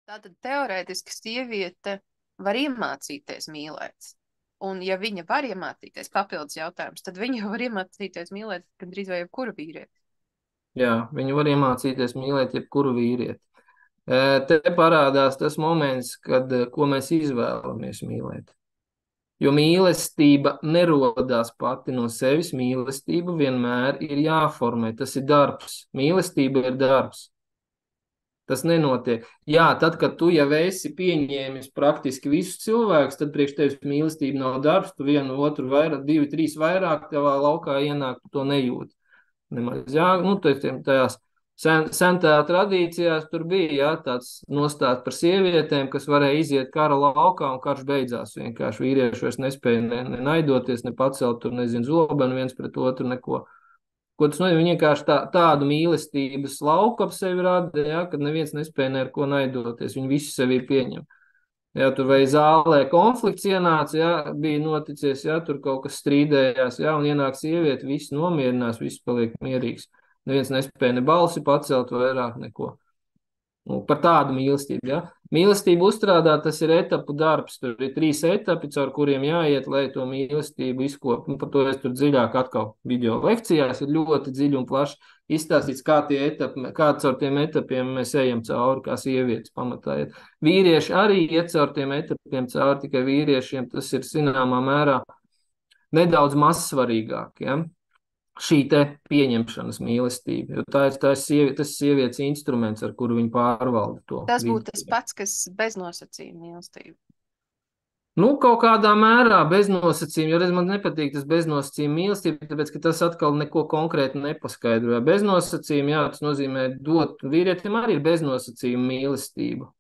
Tātad teorētiski sieviete var iemācīties mīlēt. Un ja viņa var iemācīties, papildus jautājums, tad viņa jau var iemācīties mīlēt gandrīz vai jebkuru vīrieti. Jā, viņi var iemācīties mīlēt jebkuru vīrieti. Te parādās tas moments, kad, ko mēs izvēlamies mīlēt. Jo mīlestība nerodās pati no sevis, mīlestība vienmēr ir jāformē, tas ir darbs. Mīlestība ir darbs. Tas nenotiek. Jā, tad, kad tu jau esi pieņēmis praktiski visus cilvēkus, tad priekš tevis mīlestība nav darbs, tu vienu otru vairāk, divi, trīs vairāk tavā laukā ienāk, tu to nejūti. Nemaz, jā, nu, tajās sentā tradīcijās tur bija, jā, tāds nostāsts par sievietēm, kas varēja iziet kara laukā un karš beidzās. Vienkārši vīrieši vairs nespēja ne naidoties, ne pacelt tur, nezinu, zobenu viens pret otru, neko. Ko tas nozīmē? Viņi vienkārši tādu mīlestības lauku ap sevi rada, ja, kad neviens nespēja ne ar ko naidoties. Viņi visi sevi pieņem. Ja, tur vai zālē konflikts ienāca, ja, bija noticies, ja, tur kaut kas strīdējās, ja, un ienāk sieviete, viss nomierinās, viss paliek mierīgs. Neviens nespēja ne balsi pacelt vairāk neko. Nu, par tādu mīlestību, ja. Mīlestību uzstrādāt, tas ir etapu darbs. Tur ir 3 etapi, caur kuriem jāiet, lai to mīlestību izkop. Nu, par to es tur dziļāk atkal video lekcijās ir ļoti dziļi un plaši izstāstīts, kā tie etapi, kā caur tiem etapiem mēs ejam cauri, kā sievietes pamatā iet. Vīrieši arī iet caur tiem etapiem cauri, tikai vīriešiem tas ir zināmā mērā nedaudz mazsvarīgāk, ja. Šī te pieņemšanas mīlestība, jo tas ir sievietes instruments, ar kuru viņi pārvalda to Tas būtu tas vidi. pats, kas beznosacījuma mīlestība. Nu, kaut kādā mērā beznosacījuma, jo man nepatīk tas beznosacījuma mīlestība, tāpēc, ka tas atkal neko konkrēti nepaskaidro. Beznosacījuma, jā, tas nozīmē dot, vīrietim arī ir beznosacījuma mīlestība.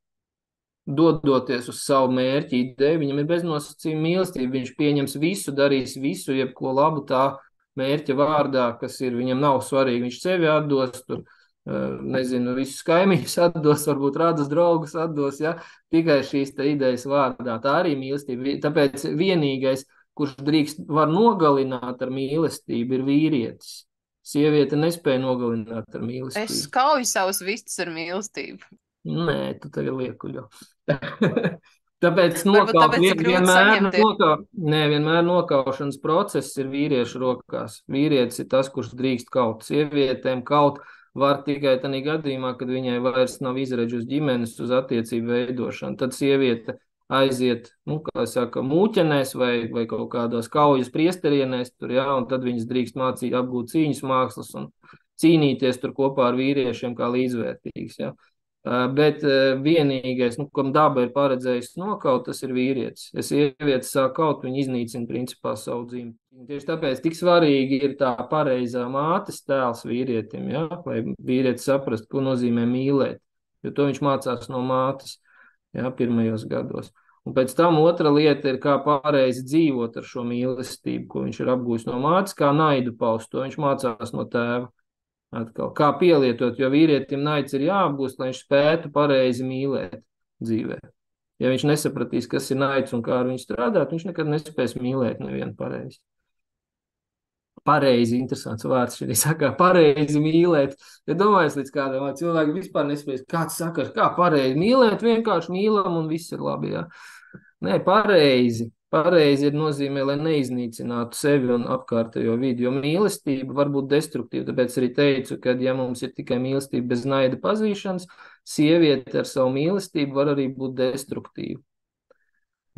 Dodoties uz savu mērķi, ideju, viņam ir beznosacījuma mīlestība, viņš pieņems visu, darīs visu, jebko labu tā mērķa vārdā, kas ir, viņam nav svarīgi, viņš sevi atdos, tur, nezinu, visus kaimiņus atdos, varbūt radas draugus atdos, ja, tikai šīs te idejas vārdā, tā arī mīlestība, tāpēc vienīgais, kurš var nogalināt ar mīlestību, ir vīrietis. Sieviete nespēja nogalināt ar mīlestību. Es kauju savus vistas ar mīlestību. Nē, tu tagad liekuļo. Tāpēc Varbūt tāpēc ir grūti saņemties. vienmēr nokaušanas process ir vīriešu rokās. Vīrietis ir tas, kurš drīkst kaut. Sievietēm kaut var tikai tādā gadījumā, kad viņai vairs nav izredzi uz ģimenes, uz attiecību veidošanu. Tad sieviete aiziet, nu, kā saka, mūķenēs vai kaut kādās kaujas priesterienēs, tur, jā, un tad viņas drīkst apgūt cīņas mākslas un cīnīties tur kopā ar vīriešiem kā līdzvērtīgs, jā. Bet vienīgais, nu, kam daba ir paredzējusi nokaut, tas ir vīrietis. Ja sievietes sāk kaut, viņi iznīcina principā savu dzīvi. Tieši tāpēc tik svarīgi ir tā pareizā mātes tēls vīrietim, ja? Lai vīrietis saprast, ko nozīmē mīlēt, jo to viņš mācās no mātes, ja, pirmajos gados. Un pēc tam otra lieta ir, kā pareizi dzīvot ar šo mīlestību, ko viņš ir apgūst no mātes, kā naidu paust, to viņš mācās no tēva. Atkal, kā pielietot, jo vīrietim naids ir jāapgūst, lai viņš spētu pareizi mīlēt dzīvē. Ja viņš nesapratīs, kas ir naids un kā ar viņu strādāt, viņš nekad nespēs mīlēt nevienu pareizi. Pareizi, interesants vārds šī saka, pareizi mīlēt. Ja domājas līdz kādam cilvēkam vispār nespējas, kāds saka, kā pareizi mīlēt, vienkārši mīlam un viss ir labi, jā. Nē, pareizi. Pareizi ir nozīmē, lai neiznīcinātu sevi un apkārtējo vidi, jo mīlestība var būt destruktīva. Tāpēc arī teicu, ka ja mums ir tikai mīlestība bez naida pazīšanas, sieviete ar savu mīlestību var arī būt destruktīva.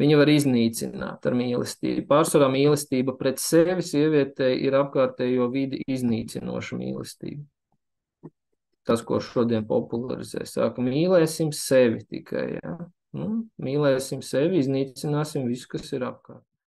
Viņa var iznīcināt ar mīlestību. Pārsvarā mīlestība pret sevi sievietei ir apkārtējo vidi iznīcinoša mīlestība. Tas, ko šodien popularizē, saka, mīlēsim sevi tikai, jā. Nu, mīlēsim sevi, iznīcināsim visu, kas ir apkārt.